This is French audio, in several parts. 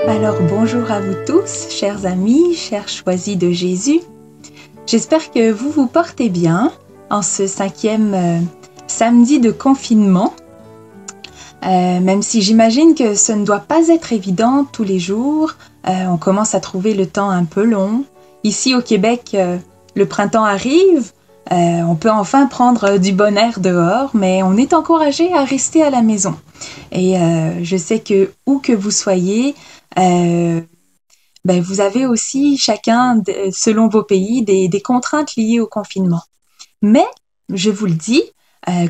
Alors bonjour à vous tous, chers amis, chers choisis de Jésus. J'espère que vous vous portez bien en ce 5e samedi de confinement. Même si j'imagine que ce ne doit pas être évident tous les jours, on commence à trouver le temps un peu long. Ici au Québec, le printemps arrive, on peut enfin prendre du bon air dehors, mais on est encouragé à rester à la maison. Et je sais que où que vous soyez, vous avez aussi chacun, selon vos pays, des contraintes liées au confinement. Mais, je vous le dis,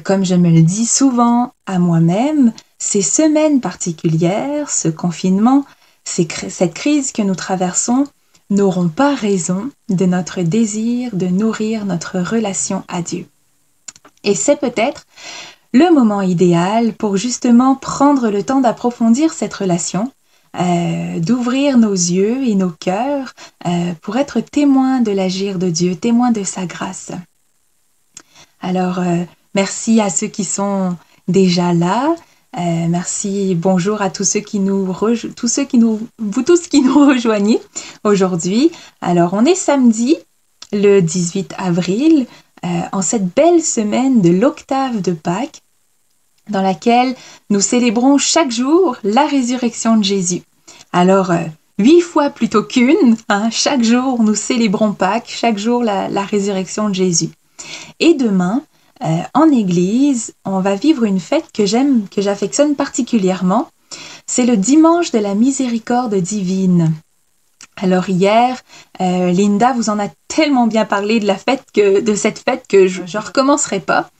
comme je me le dis souvent à moi-même, ces semaines particulières, ce confinement, cette crise que nous traversons, n'auront pas raison de notre désir de nourrir notre relation à Dieu. Et c'est peut-être le moment idéal pour justement prendre le temps d'approfondir cette relation, d'ouvrir nos yeux et nos cœurs pour être témoins de l'agir de Dieu, témoins de sa grâce. Alors, merci à ceux qui sont déjà là. Merci, bonjour à tous ceux qui nous rejoignez aujourd'hui. Alors, on est samedi, le 18 avril, en cette belle semaine de l'octave de Pâques, dans laquelle nous célébrons chaque jour la résurrection de Jésus. Alors, 8 fois plutôt qu'une, chaque jour nous célébrons Pâques, chaque jour la résurrection de Jésus. Et demain, en église, on va vivre une fête que j'affectionne particulièrement. C'est le dimanche de la miséricorde divine. Alors hier, Linda vous en a tellement bien parlé de cette fête que je ne recommencerai pas.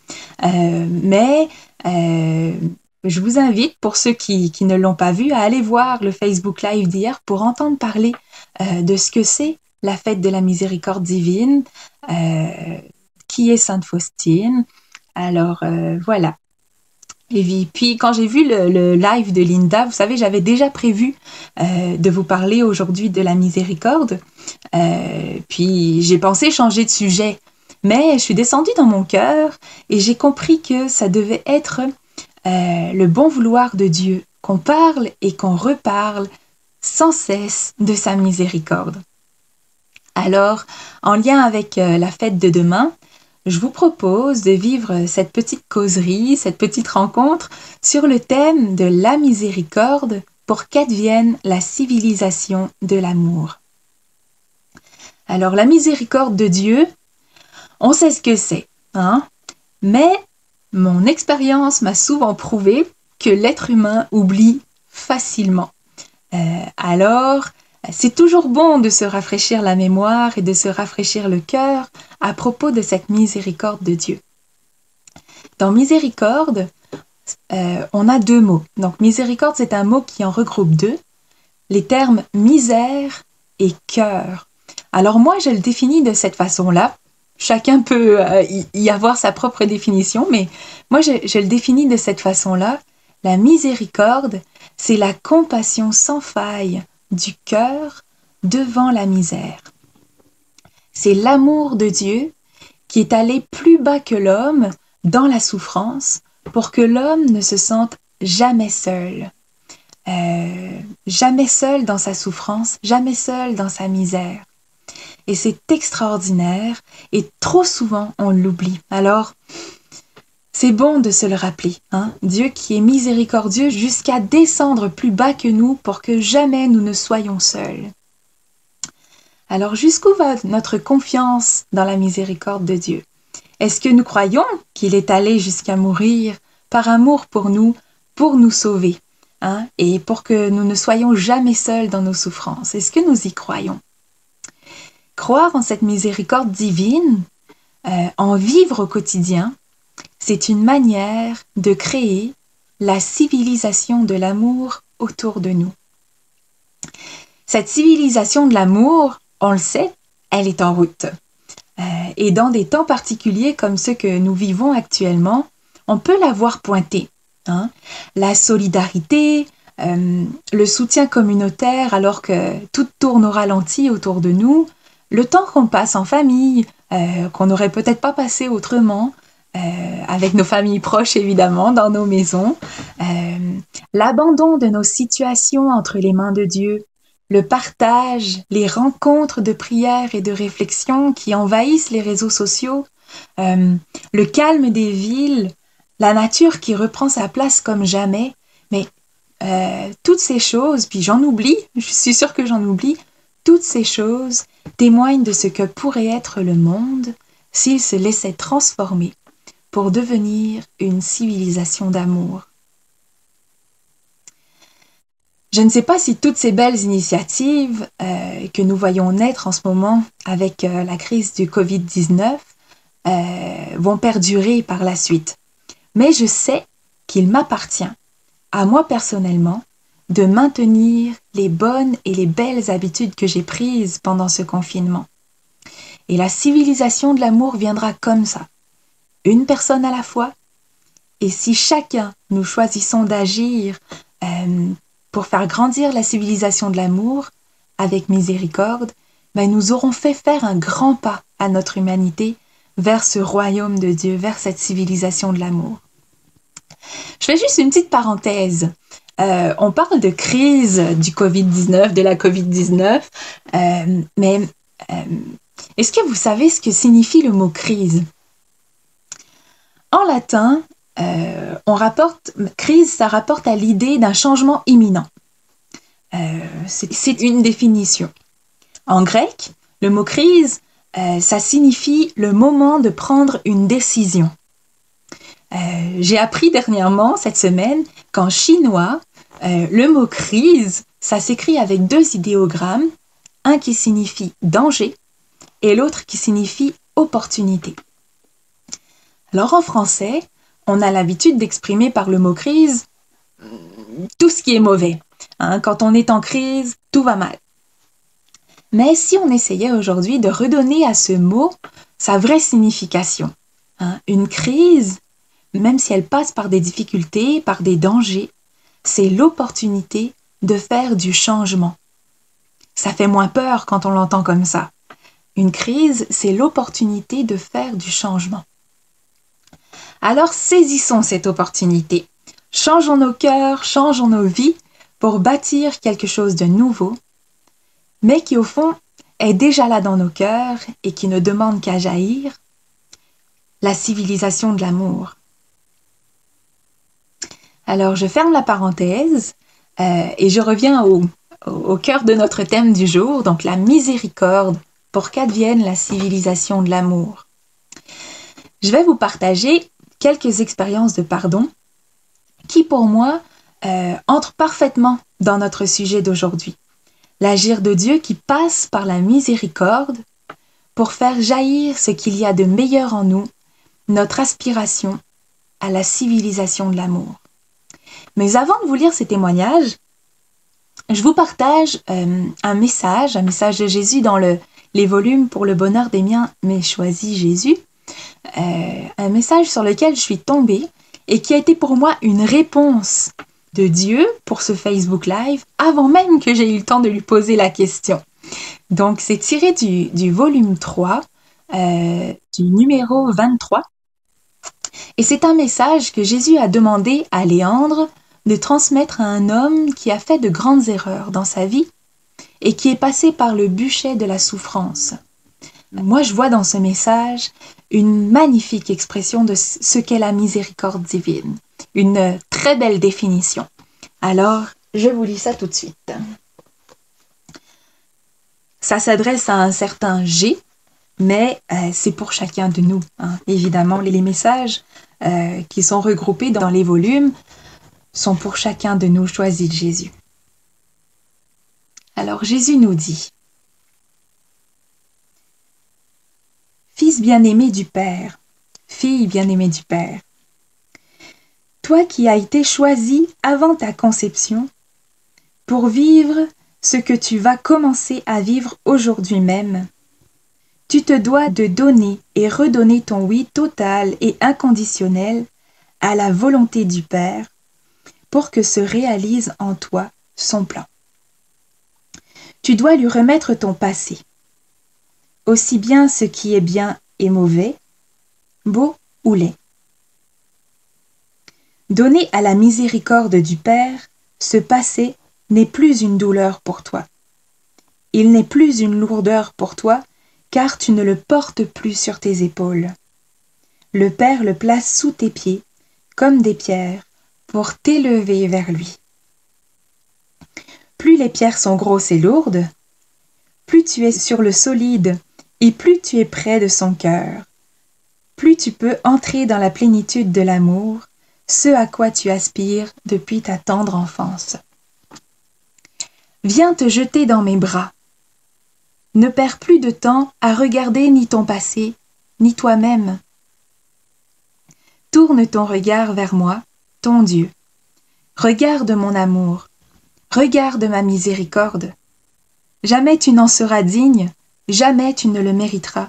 Mais je vous invite, pour ceux qui ne l'ont pas vu, à aller voir le Facebook Live d'hier pour entendre parler de ce que c'est la fête de la miséricorde divine, qui est Sainte Faustine. Alors voilà. Et puis quand j'ai vu le live de Linda, vous savez, j'avais déjà prévu de vous parler aujourd'hui de la miséricorde. Puis j'ai pensé changer de sujet. Mais je suis descendue dans mon cœur et j'ai compris que ça devait être le bon vouloir de Dieu, qu'on parle et qu'on reparle sans cesse de sa miséricorde. Alors, en lien avec la fête de demain, je vous propose de vivre cette petite causerie, cette petite rencontre sur le thème de la miséricorde pour qu'advienne la civilisation de l'amour. Alors, la miséricorde de Dieu, on sait ce que c'est, mais mon expérience m'a souvent prouvé que l'être humain oublie facilement. Alors, c'est toujours bon de se rafraîchir la mémoire et de se rafraîchir le cœur à propos de cette miséricorde de Dieu. Dans miséricorde, on a 2 mots. Donc miséricorde, c'est un mot qui en regroupe 2, les termes misère et cœur. Alors moi, je le définis de cette façon-là. Chacun peut y avoir sa propre définition, mais moi, je le définis de cette façon-là. La miséricorde, c'est la compassion sans faille du cœur devant la misère. C'est l'amour de Dieu qui est allé plus bas que l'homme dans la souffrance pour que l'homme ne se sente jamais seul. Jamais seul dans sa souffrance, jamais seul dans sa misère. Et c'est extraordinaire et trop souvent on l'oublie. Alors, c'est bon de se le rappeler, Dieu qui est miséricordieux jusqu'à descendre plus bas que nous pour que jamais nous ne soyons seuls. Alors, jusqu'où va notre confiance dans la miséricorde de Dieu? Est-ce que nous croyons qu'il est allé jusqu'à mourir par amour pour nous sauver, et pour que nous ne soyons jamais seuls dans nos souffrances? Est-ce que nous y croyons? Croire en cette miséricorde divine, en vivre au quotidien, c'est une manière de créer la civilisation de l'amour autour de nous. Cette civilisation de l'amour, on le sait, elle est en route. Et dans des temps particuliers comme ceux que nous vivons actuellement, on peut la voir pointer. La solidarité, le soutien communautaire alors que tout tourne au ralenti autour de nous, le temps qu'on passe en famille, qu'on n'aurait peut-être pas passé autrement, avec nos familles proches évidemment, dans nos maisons, l'abandon de nos situations entre les mains de Dieu, le partage, les rencontres de prière et de réflexion qui envahissent les réseaux sociaux, le calme des villes, la nature qui reprend sa place comme jamais, mais toutes ces choses, puis j'en oublie, je suis sûre que j'en oublie, toutes ces choses témoignent de ce que pourrait être le monde s'il se laissait transformer pour devenir une civilisation d'amour. Je ne sais pas si toutes ces belles initiatives que nous voyons naître en ce moment avec la crise du Covid-19 vont perdurer par la suite. Mais je sais qu'il m'appartient, à moi personnellement, de maintenir les bonnes et les belles habitudes que j'ai prises pendant ce confinement. Et la civilisation de l'amour viendra comme ça, une personne à la fois. Et si chacun nous choisissons d'agir pour faire grandir la civilisation de l'amour avec miséricorde, ben nous aurons fait faire un grand pas à notre humanité vers ce royaume de Dieu, vers cette civilisation de l'amour. Je fais juste une petite parenthèse. On parle de crise du Covid-19, de la Covid-19, mais est-ce que vous savez ce que signifie le mot crise? En latin, crise, ça rapporte à l'idée d'un changement imminent. C'est une définition. En grec, le mot crise, ça signifie le moment de prendre une décision. J'ai appris dernièrement, cette semaine, qu'en chinois, le mot crise, ça s'écrit avec 2 idéogrammes, un qui signifie danger et l'autre qui signifie opportunité. Alors en français, on a l'habitude d'exprimer par le mot crise tout ce qui est mauvais. Quand on est en crise, tout va mal. Mais si on essayait aujourd'hui de redonner à ce mot sa vraie signification, une crise, même si elle passe par des difficultés, par des dangers, c'est l'opportunité de faire du changement. Ça fait moins peur quand on l'entend comme ça. Une crise, c'est l'opportunité de faire du changement. Alors saisissons cette opportunité. Changeons nos cœurs, changeons nos vies pour bâtir quelque chose de nouveau, mais qui au fond est déjà là dans nos cœurs et qui ne demande qu'à jaillir, la civilisation de l'amour. Alors je ferme la parenthèse et je reviens au cœur de notre thème du jour, donc la miséricorde pour qu'advienne la civilisation de l'amour. Je vais vous partager quelques expériences de pardon qui pour moi entrent parfaitement dans notre sujet d'aujourd'hui. L'agir de Dieu qui passe par la miséricorde pour faire jaillir ce qu'il y a de meilleur en nous, notre aspiration à la civilisation de l'amour. Mais avant de vous lire ces témoignages, je vous partage un message de Jésus dans les volumes Pour le bonheur des miens, mais choisis Jésus, un message sur lequel je suis tombée et qui a été pour moi une réponse de Dieu pour ce Facebook Live avant même que j'ai eu le temps de lui poser la question. Donc c'est tiré du volume 3, du numéro 23. Et c'est un message que Jésus a demandé à Léandre de transmettre à un homme qui a fait de grandes erreurs dans sa vie et qui est passé par le bûcher de la souffrance. Moi, je vois dans ce message une magnifique expression de ce qu'est la miséricorde divine, une très belle définition. Alors, je vous lis ça tout de suite. Ça s'adresse à un certain G, mais c'est pour chacun de nous. Évidemment, les messages qui sont regroupés dans les volumes sont pour chacun de nous choisis de Jésus. Alors Jésus nous dit: Fils bien-aimé du Père, fille bien-aimée du Père, toi qui as été choisi avant ta conception pour vivre ce que tu vas commencer à vivre aujourd'hui même, tu te dois de donner et redonner ton oui total et inconditionnel à la volonté du Père pour que se réalise en toi son plan. Tu dois lui remettre ton passé, aussi bien ce qui est bien et mauvais, beau ou laid, Donner à la miséricorde du Père, ce passé n'est plus une douleur pour toi. Il n'est plus une lourdeur pour toi, car tu ne le portes plus sur tes épaules. Le Père le place sous tes pieds, comme des pierres, pour t'élever vers lui. Plus les pierres sont grosses et lourdes, plus tu es sur le solide et plus tu es près de son cœur. Plus tu peux entrer dans la plénitude de l'amour, ce à quoi tu aspires depuis ta tendre enfance. Viens te jeter dans mes bras. Ne perds plus de temps à regarder ni ton passé, ni toi-même. Tourne ton regard vers moi, ton Dieu. Regarde mon amour, regarde ma miséricorde. Jamais tu n'en seras digne, jamais tu ne le mériteras,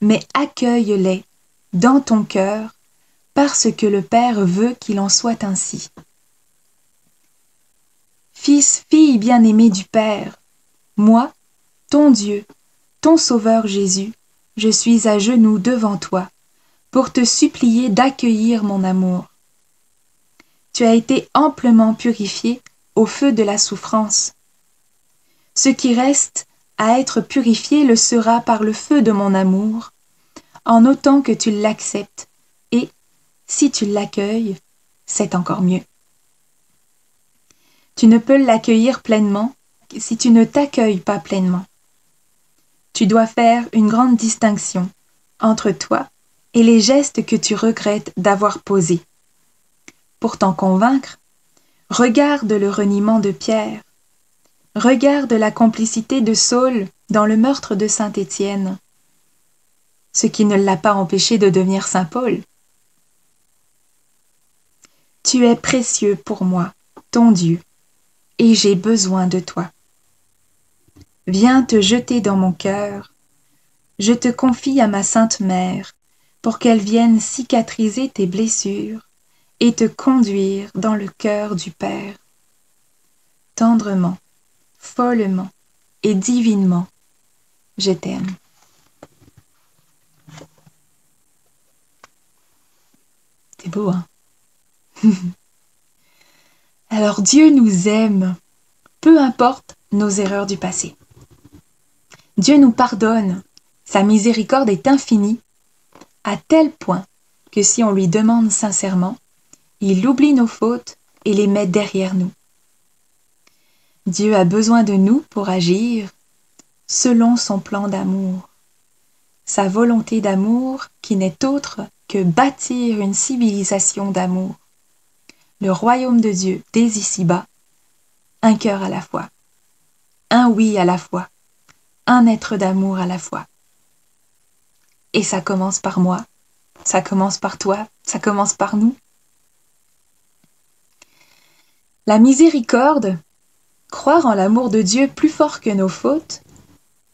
mais accueille-les dans ton cœur, parce que le Père veut qu'il en soit ainsi. Fils, fille bien-aimée du Père, moi, ton Dieu, ton Sauveur Jésus, je suis à genoux devant toi, pour te supplier d'accueillir mon amour. Tu as été amplement purifié au feu de la souffrance. Ce qui reste à être purifié le sera par le feu de mon amour, en autant que tu l'acceptes, et, si tu l'accueilles, c'est encore mieux. Tu ne peux l'accueillir pleinement si tu ne t'accueilles pas pleinement. Tu dois faire une grande distinction entre toi et les gestes que tu regrettes d'avoir posés. Pour t'en convaincre, regarde le reniement de Pierre, regarde la complicité de Saul dans le meurtre de saint Étienne, ce qui ne l'a pas empêché de devenir saint Paul. Tu es précieux pour moi, ton Dieu, et j'ai besoin de toi. Viens te jeter dans mon cœur, je te confie à ma Sainte Mère, pour qu'elle vienne cicatriser tes blessures et te conduire dans le cœur du Père. Tendrement, follement et divinement, je t'aime. C'est beau, hein? Alors Dieu nous aime, peu importe nos erreurs du passé. Dieu nous pardonne, sa miséricorde est infinie, à tel point que si on lui demande sincèrement, il oublie nos fautes et les met derrière nous. Dieu a besoin de nous pour agir selon son plan d'amour, sa volonté d'amour qui n'est autre que bâtir une civilisation d'amour, le royaume de Dieu dès ici-bas, un cœur à la fois, un oui à la fois, un être d'amour à la fois. Et ça commence par moi, ça commence par toi, ça commence par nous. La miséricorde, croire en l'amour de Dieu plus fort que nos fautes,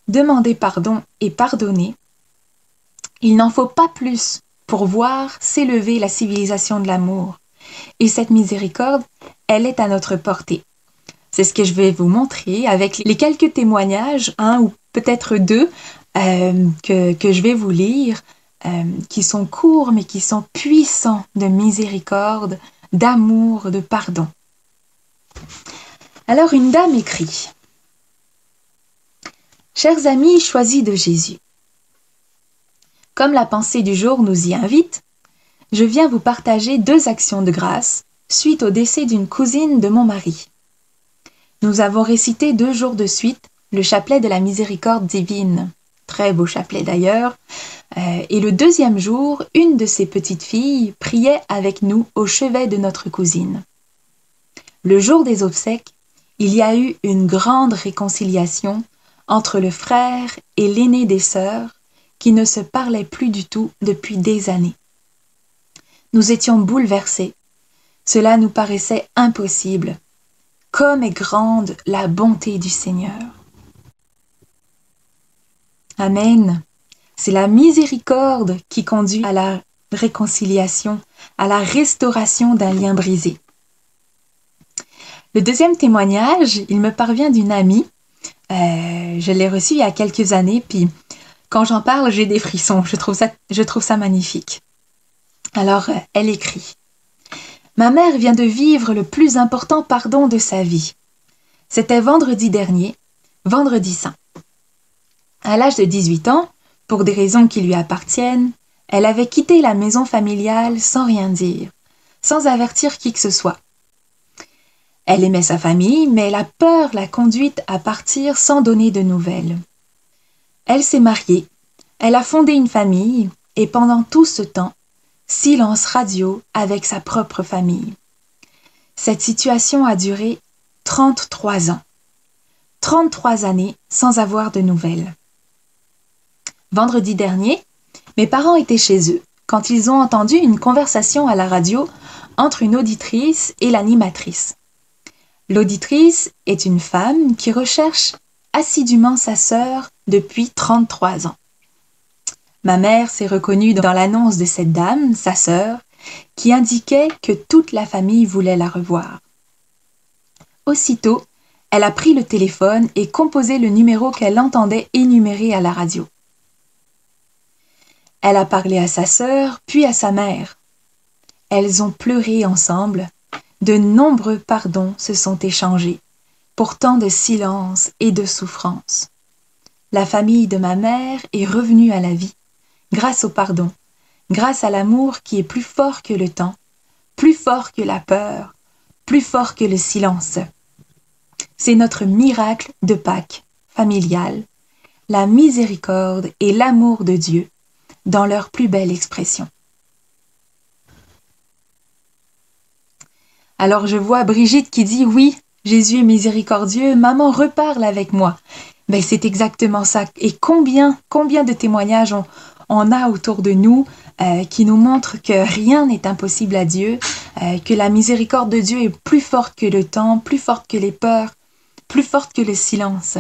demander pardon et pardonner, il n'en faut pas plus pour voir s'élever la civilisation de l'amour. Et cette miséricorde, elle est à notre portée. C'est ce que je vais vous montrer avec les quelques témoignages, un ou peut-être deux, que je vais vous lire, qui sont courts mais qui sont puissants de miséricorde, d'amour, de pardon. Alors une dame écrit: Chers amis choisis de Jésus, comme la pensée du jour nous y invite, je viens vous partager 2 actions de grâce suite au décès d'une cousine de mon mari. Nous avons récité 2 jours de suite le chapelet de la miséricorde divine, très beau chapelet d'ailleurs, et le 2e jour, une de ses petites filles priait avec nous au chevet de notre cousine. Le jour des obsèques, il y a eu une grande réconciliation entre le frère et l'aînée des sœurs qui ne se parlaient plus du tout depuis des années. Nous étions bouleversés. Cela nous paraissait impossible. Comme est grande la bonté du Seigneur. Amen. C'est la miséricorde qui conduit à la réconciliation, à la restauration d'un lien brisé. Le 2e témoignage, il me parvient d'une amie. Je l'ai reçu il y a quelques années, puis quand j'en parle, j'ai des frissons. Je trouve ça magnifique. Alors, elle écrit: Ma mère vient de vivre le plus important pardon de sa vie. C'était vendredi dernier, vendredi saint. À l'âge de 18 ans, pour des raisons qui lui appartiennent, elle avait quitté la maison familiale sans rien dire, sans avertir qui que ce soit. Elle aimait sa famille, mais la peur l'a conduite à partir sans donner de nouvelles. Elle s'est mariée, elle a fondé une famille, et pendant tout ce temps, silence radio avec sa propre famille. Cette situation a duré 33 ans. 33 années sans avoir de nouvelles. Vendredi dernier, mes parents étaient chez eux quand ils ont entendu une conversation à la radio entre une auditrice et l'animatrice. L'auditrice est une femme qui recherche assidûment sa sœur depuis 33 ans. Ma mère s'est reconnue dans l'annonce de cette dame, sa sœur, qui indiquait que toute la famille voulait la revoir. Aussitôt, elle a pris le téléphone et composé le numéro qu'elle entendait énuméré à la radio. Elle a parlé à sa sœur, puis à sa mère. Elles ont pleuré ensemble. De nombreux pardons se sont échangés, pour tant de silence et de souffrance. La famille de ma mère est revenue à la vie, grâce au pardon, grâce à l'amour qui est plus fort que le temps, plus fort que la peur, plus fort que le silence. C'est notre miracle de Pâques familial, la miséricorde et l'amour de Dieu dans leur plus belle expression. Alors je vois Brigitte qui dit « Oui, Jésus est miséricordieux, maman reparle avec moi ». Ben, c'est exactement ça. Et combien de témoignages on a autour de nous qui nous montrent que rien n'est impossible à Dieu, que la miséricorde de Dieu est plus forte que le temps, plus forte que les peurs, plus forte que le silence.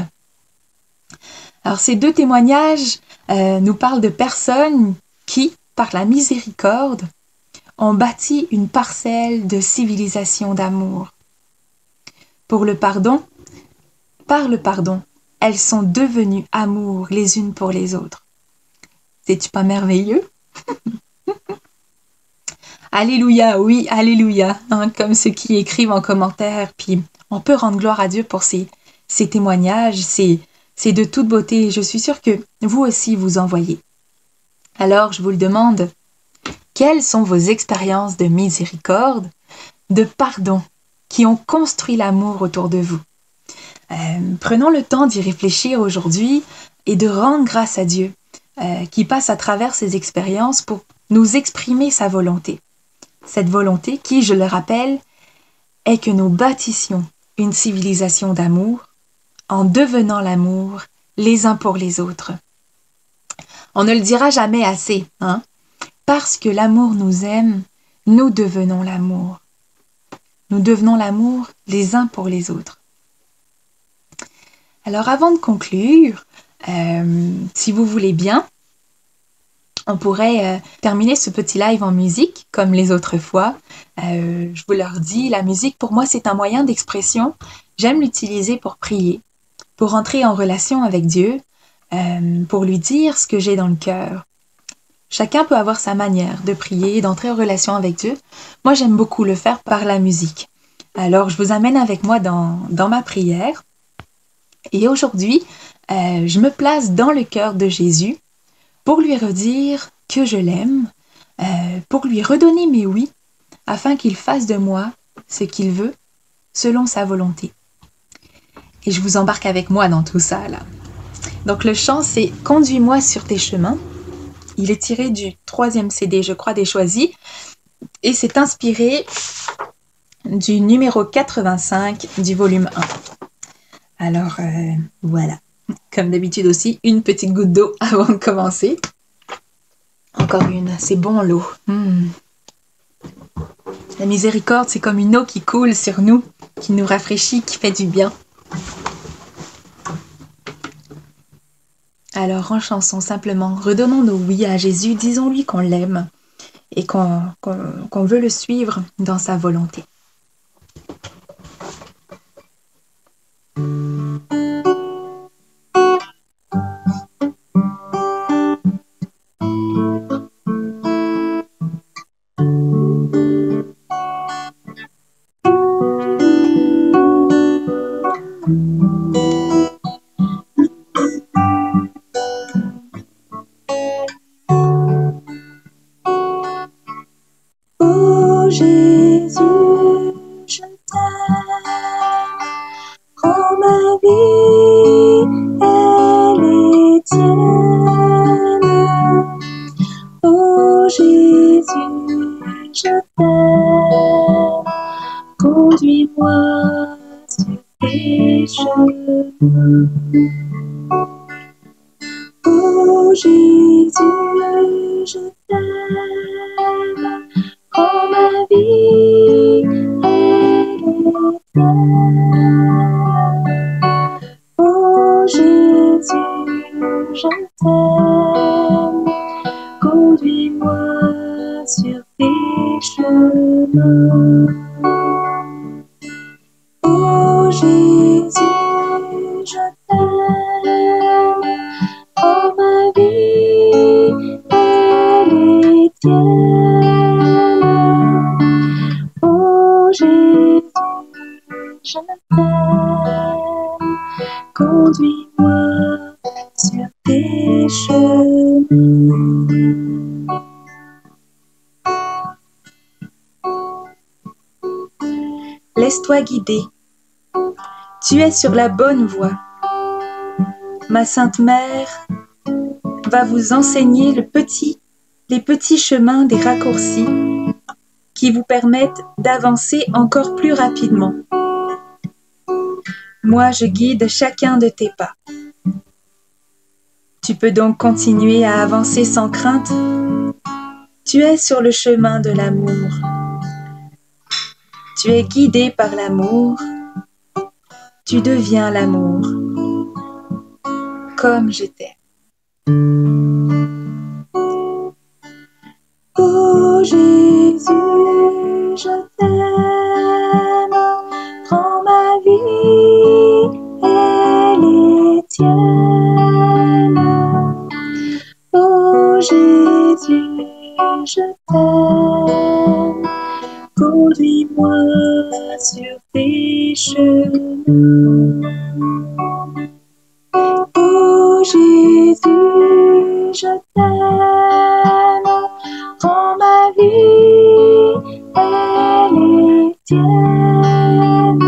Alors ces deux témoignages nous parlent de personnes qui, par la miséricorde, ont bâti une parcelle de civilisation d'amour. Pour le pardon, par le pardon, elles sont devenues amour les unes pour les autres. C'est-tu pas merveilleux? Alléluia, oui, alléluia, hein, comme ceux qui écrivent en commentaire, puis on peut rendre gloire à Dieu pour ces témoignages, c'est de toute beauté, je suis sûre que vous aussi vous en voyez. Alors, je vous le demande, quelles sont vos expériences de miséricorde, de pardon, qui ont construit l'amour autour de vous? Prenons le temps d'y réfléchir aujourd'hui et de rendre grâce à Dieu, qui passe à travers ces expériences pour nous exprimer sa volonté. Cette volonté qui, je le rappelle, est que nous bâtissions une civilisation d'amour en devenant l'amour les uns pour les autres. On ne le dira jamais assez, hein? Parce que l'amour nous aime, nous devenons l'amour. Nous devenons l'amour les uns pour les autres. Alors avant de conclure, si vous voulez bien, on pourrait terminer ce petit live en musique, comme les autres fois. Je vous leur dis, la musique, pour moi, c'est un moyen d'expression. J'aime l'utiliser pour prier, pour entrer en relation avec Dieu, pour lui dire ce que j'ai dans le cœur. Chacun peut avoir sa manière de prier, d'entrer en relation avec Dieu. Moi, j'aime beaucoup le faire par la musique. Alors, je vous amène avec moi dans ma prière. Et aujourd'hui, je me place dans le cœur de Jésus pour lui redire que je l'aime, pour lui redonner mes oui, afin qu'il fasse de moi ce qu'il veut, selon sa volonté. Et je vous embarque avec moi dans tout ça, là. Donc le chant, c'est « Conduis-moi sur tes chemins ». Il est tiré du 3e CD, je crois, des Choisis, et c'est inspiré du numéro 85 du volume 1. Alors, voilà. Comme d'habitude aussi, une petite goutte d'eau avant de commencer. Encore une, c'est bon l'eau. La miséricorde, c'est comme une eau qui coule sur nous, qui nous rafraîchit, qui fait du bien. Alors, en chanson, simplement, redonnons nos oui à Jésus, disons-lui qu'on l'aime et qu'on veut le suivre dans sa volonté. je t'aime, conduis-moi sur tes chemins. Oh Jésus, je t'aime, prends ma vie, elle est tienne. Oh Jésus, je t'aime, conduis-moi sur tes chemins. Oh Jésus, je t'aime, prends ma vie, elle est tienne. Oh Jésus, je t'aime, conduis-moi sur tes chemins. Laisse-toi guider. Tu es sur la bonne voie. Ma Sainte Mère va vous enseigner les petits chemins des raccourcis qui vous permettent d'avancer encore plus rapidement. Moi, je guide chacun de tes pas. Tu peux donc continuer à avancer sans crainte. Tu es sur le chemin de l'amour. Tu es guidé par l'amour. Tu deviens l'amour. Comme je t'aime. Oh Jésus, je t'aime, prends ma vie, elle est tienne. Oh Jésus, je t'aime, conduis-moi sur tes chemins. Oh Jésus, je t'aime, prends ma vie, elle est tienne.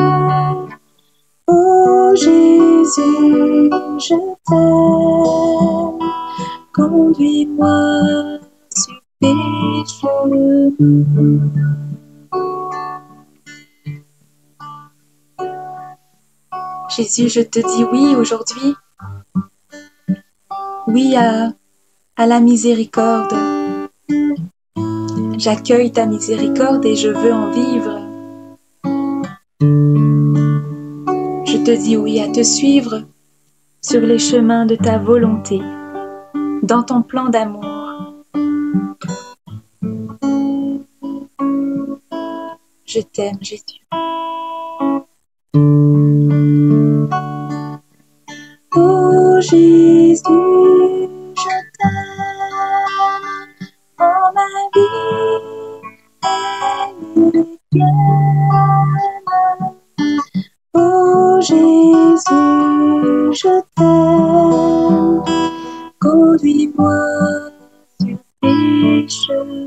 Oh Jésus, je t'aime, conduis-moi sur tes chemins. Jésus, je te dis oui aujourd'hui. Oui à la miséricorde. J'accueille ta miséricorde et je veux en vivre. Je te dis oui à te suivre sur les chemins de ta volonté, dans ton plan d'amour. Je t'aime, Jésus. Oh Jésus, je t'aime, prends ma vie, elle est tienne. Oh Jésus, je t'aime, conduis-moi sur tes chemins.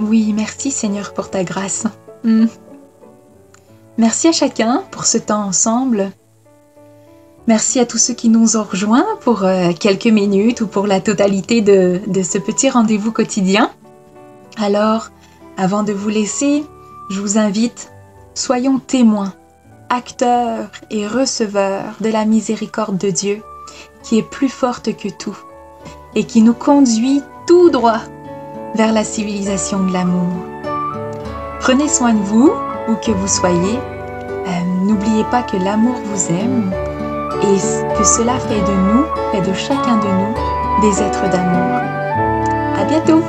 Oui, merci Seigneur pour ta grâce. Merci à chacun pour ce temps ensemble. Merci à tous ceux qui nous ont rejoints pour quelques minutes ou pour la totalité de ce petit rendez-vous quotidien. Alors, avant de vous laisser, je vous invite, soyons témoins, acteurs et receveurs de la miséricorde de Dieu qui est plus forte que tout et qui nous conduit tout droit vers la civilisation de l'amour. Prenez soin de vous, où que vous soyez. N'oubliez pas que l'amour vous aime et que cela fait de nous, fait de chacun de nous, des êtres d'amour. À bientôt!